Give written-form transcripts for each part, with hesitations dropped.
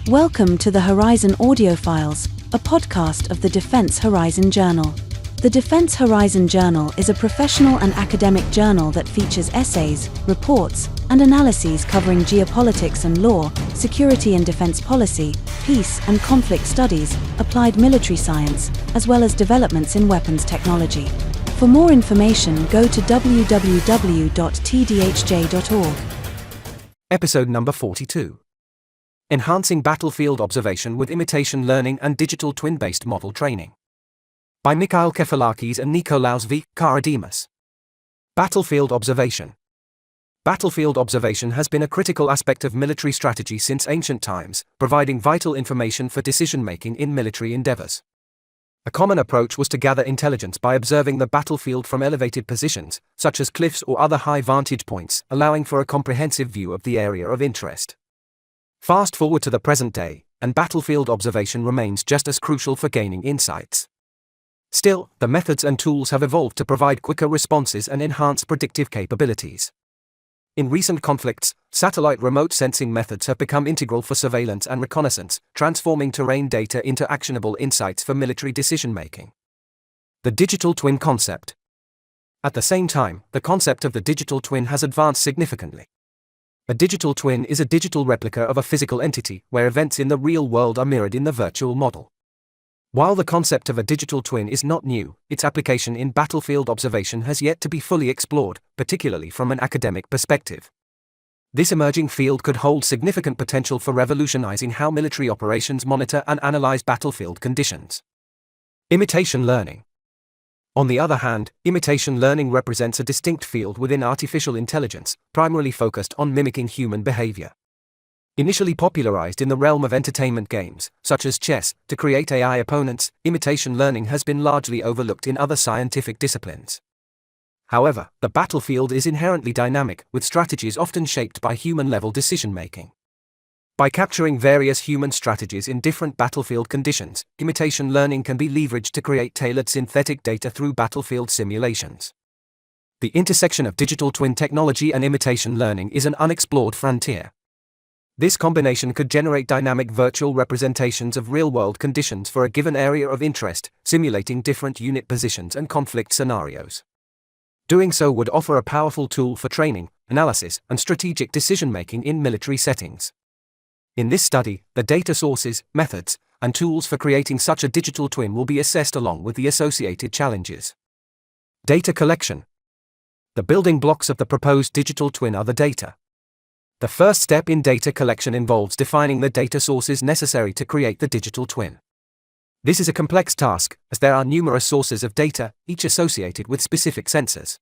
Welcome to the Horizon Audiofiles, a podcast of the Defense Horizon Journal. The Defense Horizon Journal is a professional and academic journal that features essays, reports, and analyses covering geopolitics and law, security and defense policy, peace and conflict studies, applied military science, as well as developments in weapons technology. For more information, go to www.tdhj.org. Episode number 42. Enhancing Battlefield Observation with Imitation Learning and Digital Twin-Based Model Training. By Mikhail Kefalakis and Nikolaus V. Karadimas. Battlefield Observation. Battlefield observation has been a critical aspect of military strategy since ancient times, providing vital information for decision-making in military endeavors. A common approach was to gather intelligence by observing the battlefield from elevated positions, such as cliffs or other high vantage points, allowing for a comprehensive view of the area of interest. Fast forward to the present day, and battlefield observation remains just as crucial for gaining insights. Still, the methods and tools have evolved to provide quicker responses and enhance predictive capabilities. In recent conflicts, satellite remote sensing methods have become integral for surveillance and reconnaissance, transforming terrain data into actionable insights for military decision-making. The digital twin concept. At the same time, the concept of the digital twin has advanced significantly. A digital twin is a digital replica of a physical entity, where events in the real world are mirrored in the virtual model. While the concept of a digital twin is not new, its application in battlefield observation has yet to be fully explored, particularly from an academic perspective. This emerging field could hold significant potential for revolutionizing how military operations monitor and analyze battlefield conditions. Imitation learning. On the other hand, imitation learning represents a distinct field within artificial intelligence, primarily focused on mimicking human behavior. Initially popularized in the realm of entertainment games, such as chess, to create AI opponents, imitation learning has been largely overlooked in other scientific disciplines. However, the battlefield is inherently dynamic, with strategies often shaped by human-level decision-making. By capturing various human strategies in different battlefield conditions, imitation learning can be leveraged to create tailored synthetic data through battlefield simulations. The intersection of digital twin technology and imitation learning is an unexplored frontier. This combination could generate dynamic virtual representations of real-world conditions for a given area of interest, simulating different unit positions and conflict scenarios. Doing so would offer a powerful tool for training, analysis, and strategic decision-making in military settings. In this study, the data sources, methods, and tools for creating such a digital twin will be assessed along with the associated challenges. Data collection. The building blocks of the proposed digital twin are the data. The first step in data collection involves defining the data sources necessary to create the digital twin. This is a complex task, as there are numerous sources of data, each associated with specific sensors.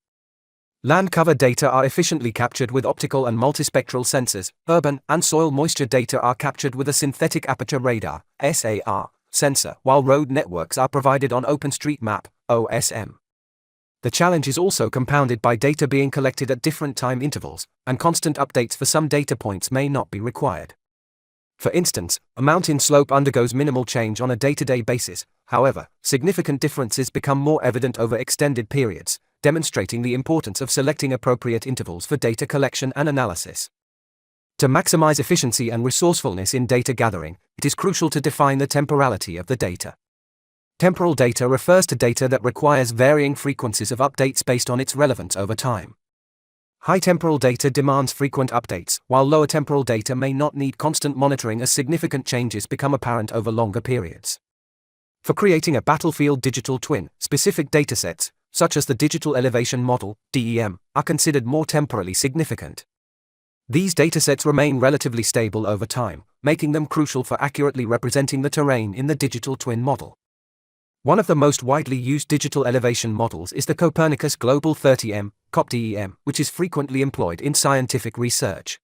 Land cover data are efficiently captured with optical and multispectral sensors. Urban and soil moisture data are captured with a synthetic aperture radar (SAR) sensor, while road networks are provided on OpenStreetMap (OSM). The challenge is also compounded by data being collected at different time intervals, and constant updates for some data points may not be required. For instance, a mountain slope undergoes minimal change on a day-to-day basis. However, significant differences become more evident over extended periods, demonstrating the importance of selecting appropriate intervals for data collection and analysis. To maximize efficiency and resourcefulness in data gathering, it is crucial to define the temporality of the data. Temporal data refers to data that requires varying frequencies of updates based on its relevance over time. High temporal data demands frequent updates, while lower temporal data may not need constant monitoring as significant changes become apparent over longer periods. For creating a battlefield digital twin, specific datasets, such as the Digital Elevation Model, DEM, are considered more temporally significant. These datasets remain relatively stable over time, making them crucial for accurately representing the terrain in the digital twin model. One of the most widely used digital elevation models is the Copernicus Global 30M, COP-DEM, which is frequently employed in scientific research.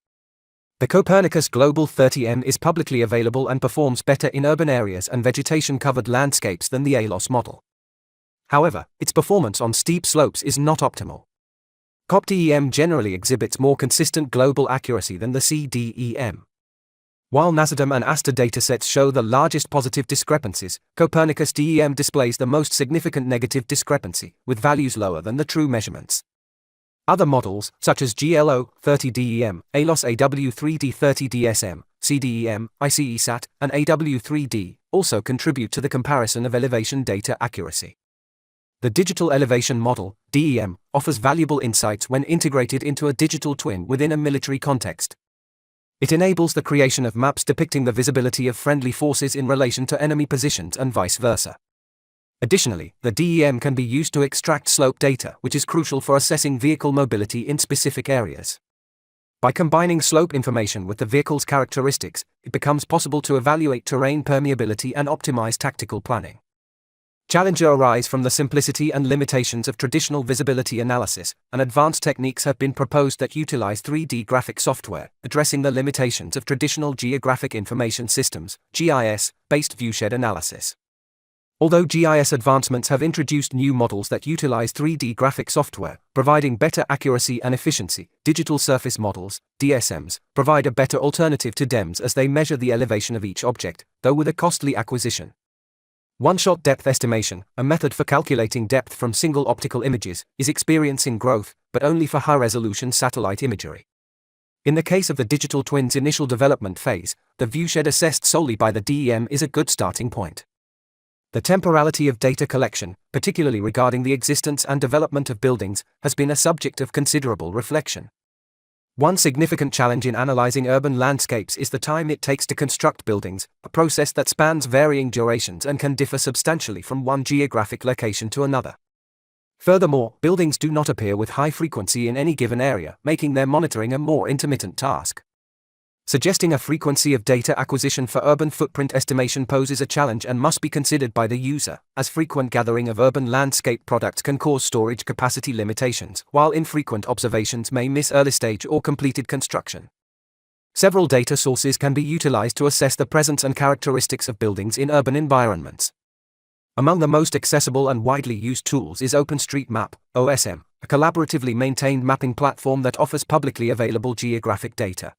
The Copernicus Global 30M is publicly available and performs better in urban areas and vegetation-covered landscapes than the ALOS model. However, its performance on steep slopes is not optimal. COP-DEM generally exhibits more consistent global accuracy than the CDEM. While NASADEM and ASTER datasets show the largest positive discrepancies, Copernicus DEM displays the most significant negative discrepancy, with values lower than the true measurements. Other models, such as GLO 30DEM, ALOS AW3D 30DSM, CDEM, ICESat, and AW3D, also contribute to the comparison of elevation data accuracy. The Digital Elevation Model, DEM, offers valuable insights when integrated into a digital twin within a military context. It enables the creation of maps depicting the visibility of friendly forces in relation to enemy positions and vice versa. Additionally, the DEM can be used to extract slope data, which is crucial for assessing vehicle mobility in specific areas. By combining slope information with the vehicle's characteristics, it becomes possible to evaluate terrain permeability and optimize tactical planning. Challenges arise from the simplicity and limitations of traditional visibility analysis, and advanced techniques have been proposed that utilize 3D graphic software, addressing the limitations of traditional geographic information systems, GIS-based viewshed analysis. Although GIS advancements have introduced new models that utilize 3D graphic software, providing better accuracy and efficiency, digital surface models, DSMs, provide a better alternative to DEMs as they measure the elevation of each object, though with a costly acquisition. One-shot depth estimation, a method for calculating depth from single optical images, is experiencing growth, but only for high-resolution satellite imagery. In the case of the digital twin's initial development phase, the viewshed assessed solely by the DEM is a good starting point. The temporality of data collection, particularly regarding the existence and development of buildings, has been a subject of considerable reflection. One significant challenge in analyzing urban landscapes is the time it takes to construct buildings, a process that spans varying durations and can differ substantially from one geographic location to another. Furthermore, buildings do not appear with high frequency in any given area, making their monitoring a more intermittent task. Suggesting a frequency of data acquisition for urban footprint estimation poses a challenge and must be considered by the user, as frequent gathering of urban landscape products can cause storage capacity limitations, while infrequent observations may miss early-stage or completed construction. Several data sources can be utilized to assess the presence and characteristics of buildings in urban environments. Among the most accessible and widely used tools is OpenStreetMap, OSM, a collaboratively maintained mapping platform that offers publicly available geographic data.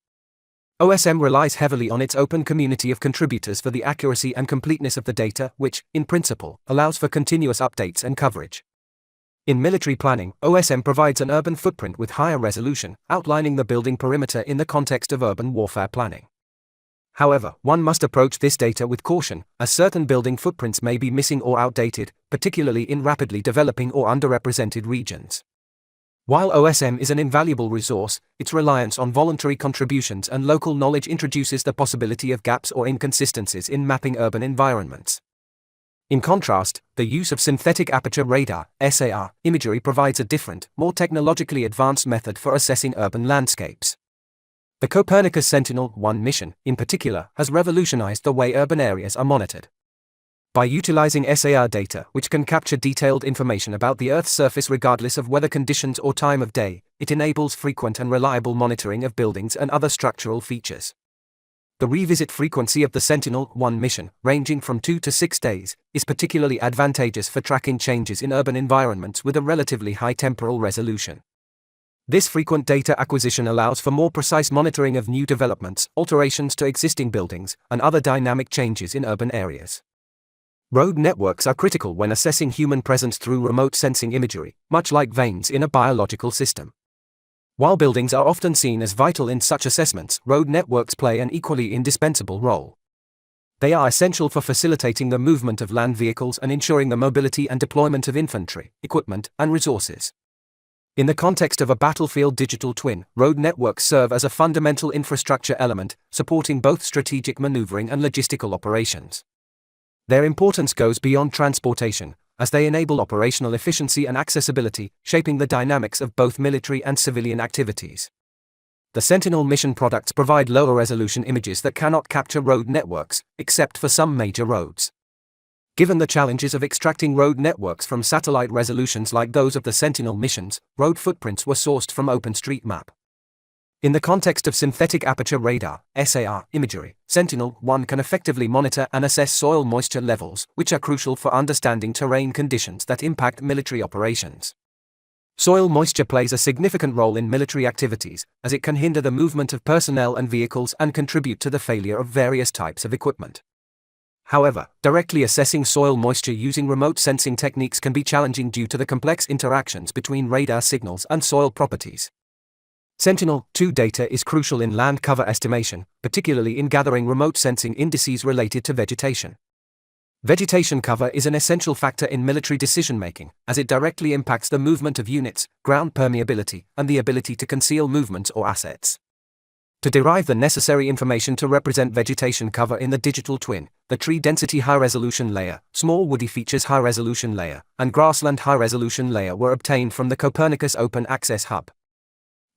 OSM relies heavily on its open community of contributors for the accuracy and completeness of the data, which, in principle, allows for continuous updates and coverage. In military planning, OSM provides an urban footprint with higher resolution, outlining the building perimeter in the context of urban warfare planning. However, one must approach this data with caution, as certain building footprints may be missing or outdated, particularly in rapidly developing or underrepresented regions. While OSM is an invaluable resource, its reliance on voluntary contributions and local knowledge introduces the possibility of gaps or inconsistencies in mapping urban environments. In contrast, the use of synthetic aperture radar, SAR, imagery provides a different, more technologically advanced method for assessing urban landscapes. The Copernicus Sentinel-1 mission, in particular, has revolutionized the way urban areas are monitored. By utilizing SAR data, which can capture detailed information about the Earth's surface regardless of weather conditions or time of day, it enables frequent and reliable monitoring of buildings and other structural features. The revisit frequency of the Sentinel-1 mission, ranging from 2 to 6 days, is particularly advantageous for tracking changes in urban environments with a relatively high temporal resolution. This frequent data acquisition allows for more precise monitoring of new developments, alterations to existing buildings, and other dynamic changes in urban areas. Road networks are critical when assessing human presence through remote sensing imagery, much like veins in a biological system. While buildings are often seen as vital in such assessments, road networks play an equally indispensable role. They are essential for facilitating the movement of land vehicles and ensuring the mobility and deployment of infantry, equipment, and resources. In the context of a battlefield digital twin, road networks serve as a fundamental infrastructure element, supporting both strategic maneuvering and logistical operations. Their importance goes beyond transportation, as they enable operational efficiency and accessibility, shaping the dynamics of both military and civilian activities. The Sentinel mission products provide lower resolution images that cannot capture road networks, except for some major roads. Given the challenges of extracting road networks from satellite resolutions like those of the Sentinel missions, road footprints were sourced from OpenStreetMap. In the context of synthetic aperture radar, SAR, imagery, Sentinel-1 can effectively monitor and assess soil moisture levels, which are crucial for understanding terrain conditions that impact military operations. Soil moisture plays a significant role in military activities, as it can hinder the movement of personnel and vehicles and contribute to the failure of various types of equipment. However, directly assessing soil moisture using remote sensing techniques can be challenging due to the complex interactions between radar signals and soil properties. Sentinel-2 data is crucial in land cover estimation, particularly in gathering remote sensing indices related to vegetation. Vegetation cover is an essential factor in military decision-making, as it directly impacts the movement of units, ground permeability, and the ability to conceal movements or assets. To derive the necessary information to represent vegetation cover in the digital twin, the tree density high-resolution layer, small woody features high-resolution layer, and grassland high-resolution layer were obtained from the Copernicus Open Access Hub.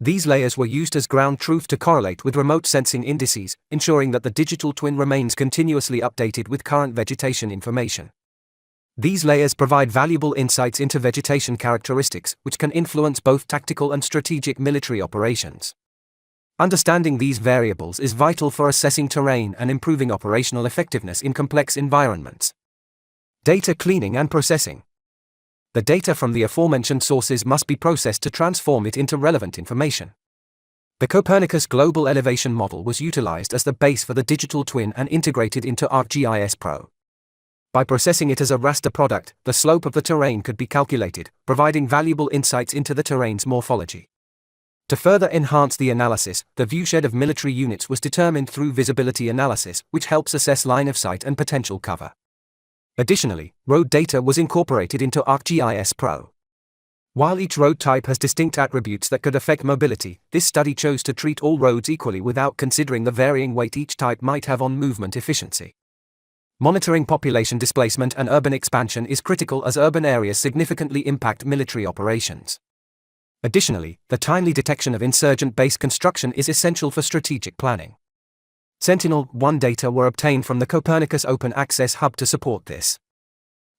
These layers were used as ground truth to correlate with remote sensing indices, ensuring that the digital twin remains continuously updated with current vegetation information. These layers provide valuable insights into vegetation characteristics, which can influence both tactical and strategic military operations. Understanding these variables is vital for assessing terrain and improving operational effectiveness in complex environments. Data cleaning and processing. The data from the aforementioned sources must be processed to transform it into relevant information. The Copernicus Global Elevation Model was utilized as the base for the digital twin and integrated into ArcGIS Pro. By processing it as a raster product, the slope of the terrain could be calculated, providing valuable insights into the terrain's morphology. To further enhance the analysis, the viewshed of military units was determined through visibility analysis, which helps assess line of sight and potential cover. Additionally, road data was incorporated into ArcGIS Pro. While each road type has distinct attributes that could affect mobility, this study chose to treat all roads equally without considering the varying weight each type might have on movement efficiency. Monitoring population displacement and urban expansion is critical as urban areas significantly impact military operations. Additionally, the timely detection of insurgent base construction is essential for strategic planning. Sentinel-1 data were obtained from the Copernicus Open Access Hub to support this.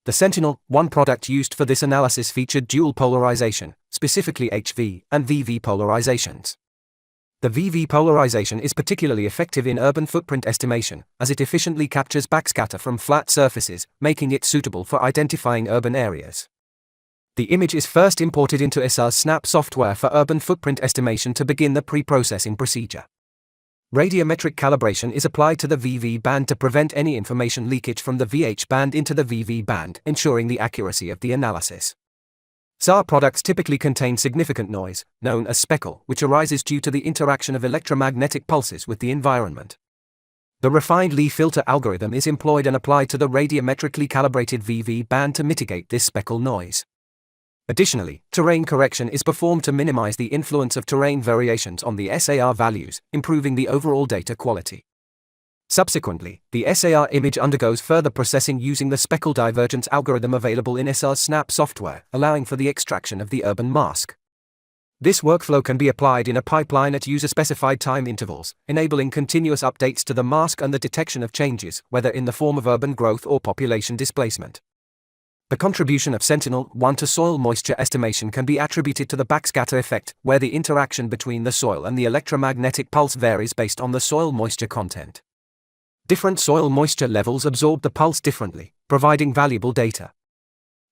The Sentinel-1 product used for this analysis featured dual polarization, specifically HV and VV polarizations. The VV polarization is particularly effective in urban footprint estimation, as it efficiently captures backscatter from flat surfaces, making it suitable for identifying urban areas. The image is first imported into ESA's SNAP software for urban footprint estimation to begin the pre-processing procedure. Radiometric calibration is applied to the VV band to prevent any information leakage from the VH band into the VV band, ensuring the accuracy of the analysis. SAR products typically contain significant noise, known as speckle, which arises due to the interaction of electromagnetic pulses with the environment. The refined Lee filter algorithm is employed and applied to the radiometrically calibrated VV band to mitigate this speckle noise. Additionally, terrain correction is performed to minimize the influence of terrain variations on the SAR values, improving the overall data quality. Subsequently, the SAR image undergoes further processing using the speckle divergence algorithm available in ESA's SNAP software, allowing for the extraction of the urban mask. This workflow can be applied in a pipeline at user-specified time intervals, enabling continuous updates to the mask and the detection of changes, whether in the form of urban growth or population displacement. The contribution of Sentinel-1 to soil moisture estimation can be attributed to the backscatter effect, where the interaction between the soil and the electromagnetic pulse varies based on the soil moisture content. Different soil moisture levels absorb the pulse differently, providing valuable data.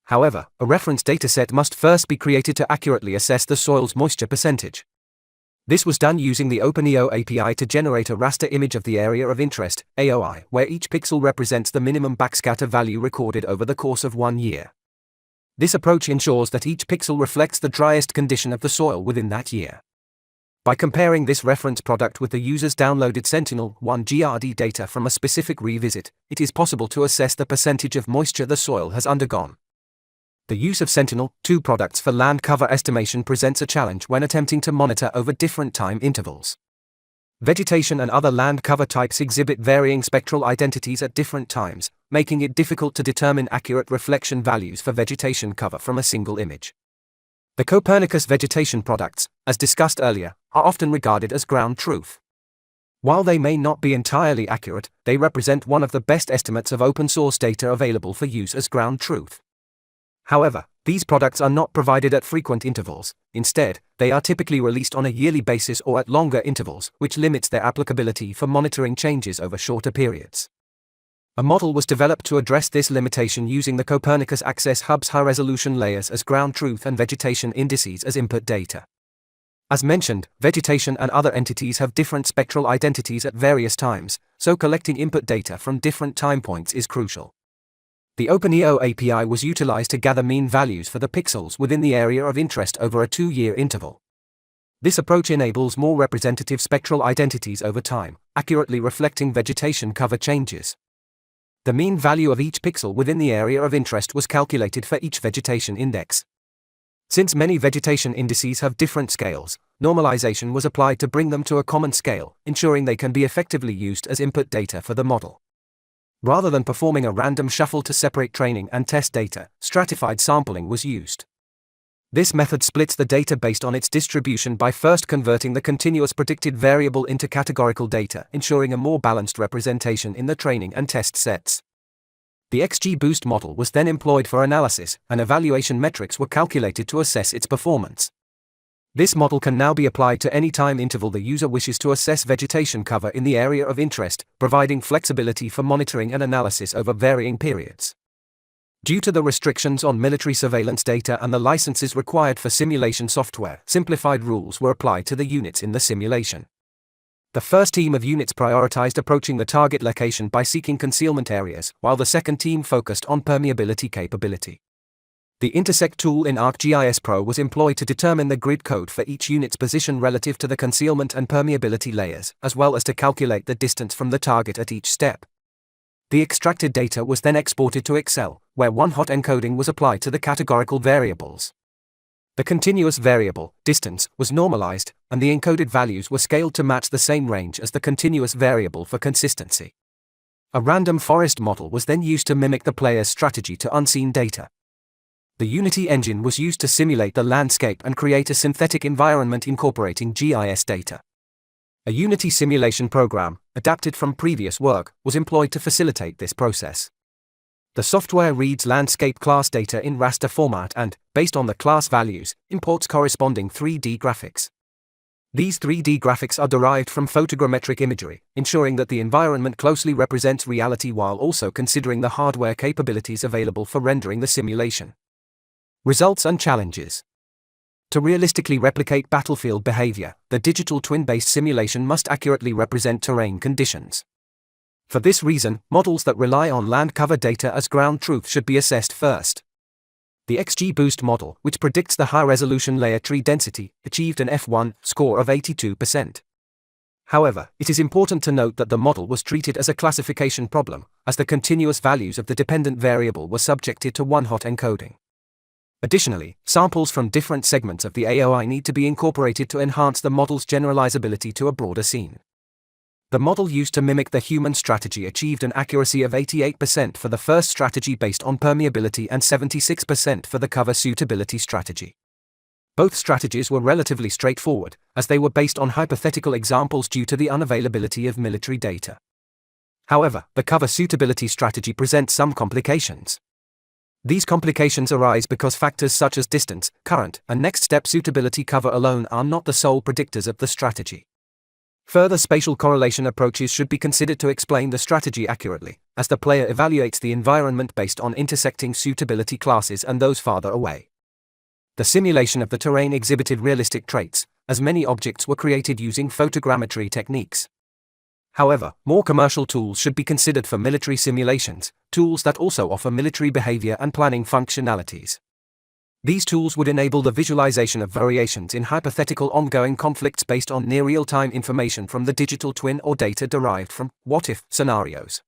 However, a reference dataset must first be created to accurately assess the soil's moisture percentage. This was done using the OpenEO API to generate a raster image of the area of interest, AOI, where each pixel represents the minimum backscatter value recorded over the course of 1 year. This approach ensures that each pixel reflects the driest condition of the soil within that year. By comparing this reference product with the user's downloaded Sentinel-1 GRD data from a specific revisit, it is possible to assess the percentage of moisture the soil has undergone. The use of Sentinel-2 products for land cover estimation presents a challenge when attempting to monitor over different time intervals. Vegetation and other land cover types exhibit varying spectral identities at different times, making it difficult to determine accurate reflection values for vegetation cover from a single image. The Copernicus vegetation products, as discussed earlier, are often regarded as ground truth. While they may not be entirely accurate, they represent one of the best estimates of open-source data available for use as ground truth. However, these products are not provided at frequent intervals. Instead, they are typically released on a yearly basis or at longer intervals, which limits their applicability for monitoring changes over shorter periods. A model was developed to address this limitation using the Copernicus Access Hub's high-resolution layers as ground truth and vegetation indices as input data. As mentioned, vegetation and other entities have different spectral identities at various times, so collecting input data from different time points is crucial. The OpenEO API was utilized to gather mean values for the pixels within the area of interest over a 2-year interval. This approach enables more representative spectral identities over time, accurately reflecting vegetation cover changes. The mean value of each pixel within the area of interest was calculated for each vegetation index. Since many vegetation indices have different scales, normalization was applied to bring them to a common scale, ensuring they can be effectively used as input data for the model. Rather than performing a random shuffle to separate training and test data, stratified sampling was used. This method splits the data based on its distribution by first converting the continuous predicted variable into categorical data, ensuring a more balanced representation in the training and test sets. The XGBoost model was then employed for analysis, and evaluation metrics were calculated to assess its performance. This model can now be applied to any time interval the user wishes to assess vegetation cover in the area of interest, providing flexibility for monitoring and analysis over varying periods. Due to the restrictions on military surveillance data and the licenses required for simulation software, simplified rules were applied to the units in the simulation. The first team of units prioritized approaching the target location by seeking concealment areas, while the second team focused on permeability capability. The Intersect tool in ArcGIS Pro was employed to determine the grid code for each unit's position relative to the concealment and permeability layers, as well as to calculate the distance from the target at each step. The extracted data was then exported to Excel, where one-hot encoding was applied to the categorical variables. The continuous variable, distance, was normalized, and the encoded values were scaled to match the same range as the continuous variable for consistency. A random forest model was then used to mimic the player's strategy to unseen data. The Unity engine was used to simulate the landscape and create a synthetic environment incorporating GIS data. A Unity simulation program, adapted from previous work, was employed to facilitate this process. The software reads landscape class data in raster format and, based on the class values, imports corresponding 3D graphics. These 3D graphics are derived from photogrammetric imagery, ensuring that the environment closely represents reality while also considering the hardware capabilities available for rendering the simulation. Results and challenges. To realistically replicate battlefield behavior, the digital twin-based simulation must accurately represent terrain conditions. For this reason, models that rely on land cover data as ground truth should be assessed first. The XGBoost model, which predicts the high-resolution layer tree density, achieved an F1 score of 82%. However, it is important to note that the model was treated as a classification problem, as the continuous values of the dependent variable were subjected to one-hot encoding. Additionally, samples from different segments of the AOI need to be incorporated to enhance the model's generalizability to a broader scene. The model used to mimic the human strategy achieved an accuracy of 88% for the first strategy based on permeability and 76% for the cover suitability strategy. Both strategies were relatively straightforward, as they were based on hypothetical examples due to the unavailability of military data. However, the cover suitability strategy presents some complications. These complications arise because factors such as distance, current, and next step suitability cover alone are not the sole predictors of the strategy. Further spatial correlation approaches should be considered to explain the strategy accurately, as the player evaluates the environment based on intersecting suitability classes and those farther away. The simulation of the terrain exhibited realistic traits, as many objects were created using photogrammetry techniques. However, more commercial tools should be considered for military simulations, tools that also offer military behavior and planning functionalities. These tools would enable the visualization of variations in hypothetical ongoing conflicts based on near real-time information from the digital twin or data derived from what-if scenarios.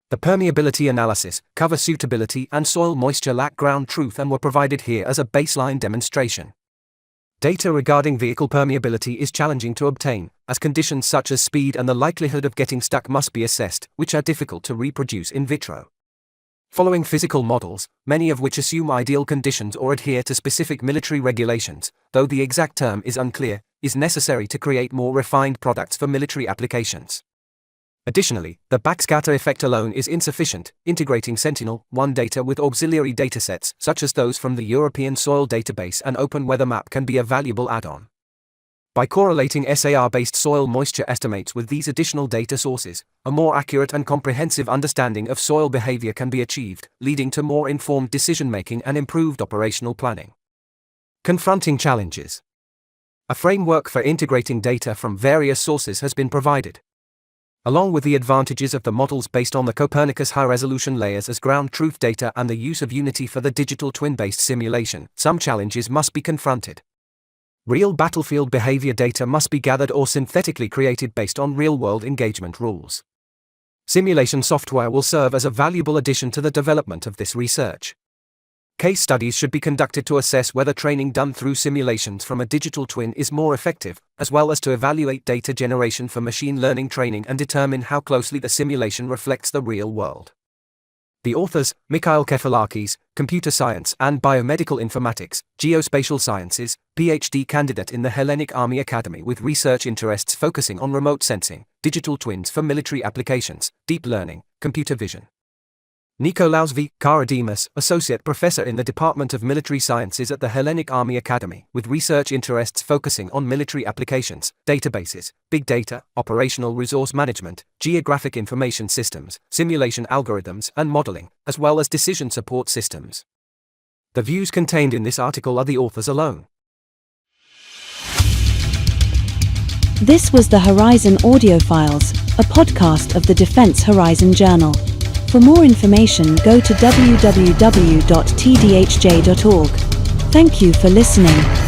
The permeability analysis, cover suitability, and soil moisture lack ground truth and were provided here as a baseline demonstration. Data regarding vehicle permeability is challenging to obtain, as conditions such as speed and the likelihood of getting stuck must be assessed, which are difficult to reproduce in vitro. Following physical models, many of which assume ideal conditions or adhere to specific military regulations, though the exact term is unclear, is necessary to create more refined products for military applications. Additionally, the backscatter effect alone is insufficient. Integrating Sentinel-1 data with auxiliary datasets, such as those from the European Soil Database and Open Weather Map, can be a valuable add-on. By correlating SAR-based soil moisture estimates with these additional data sources, a more accurate and comprehensive understanding of soil behavior can be achieved, leading to more informed decision-making and improved operational planning. Confronting challenges. A framework for integrating data from various sources has been provided. Along with the advantages of the models based on the Copernicus high-resolution layers as ground truth data and the use of Unity for the digital twin-based simulation, some challenges must be confronted. Real battlefield behavior data must be gathered or synthetically created based on real-world engagement rules. Simulation software will serve as a valuable addition to the development of this research. Case studies should be conducted to assess whether training done through simulations from a digital twin is more effective, as well as to evaluate data generation for machine learning training and determine how closely the simulation reflects the real world. The authors, Mikhail Kefalakis, Computer Science and Biomedical Informatics, Geospatial Sciences, PhD candidate in the Hellenic Army Academy with research interests focusing on remote sensing, digital twins for military applications, deep learning, computer vision. Nikolaus V. Karadimas, Associate Professor in the Department of Military Sciences at the Hellenic Army Academy with research interests focusing on military applications, databases, big data, operational resource management, geographic information systems, simulation algorithms and modeling, as well as decision support systems. The views contained in this article are the authors alone. This was the Horizon Audiofiles, a podcast of the Defense Horizon Journal. For more information, go to www.tdhj.org. Thank you for listening.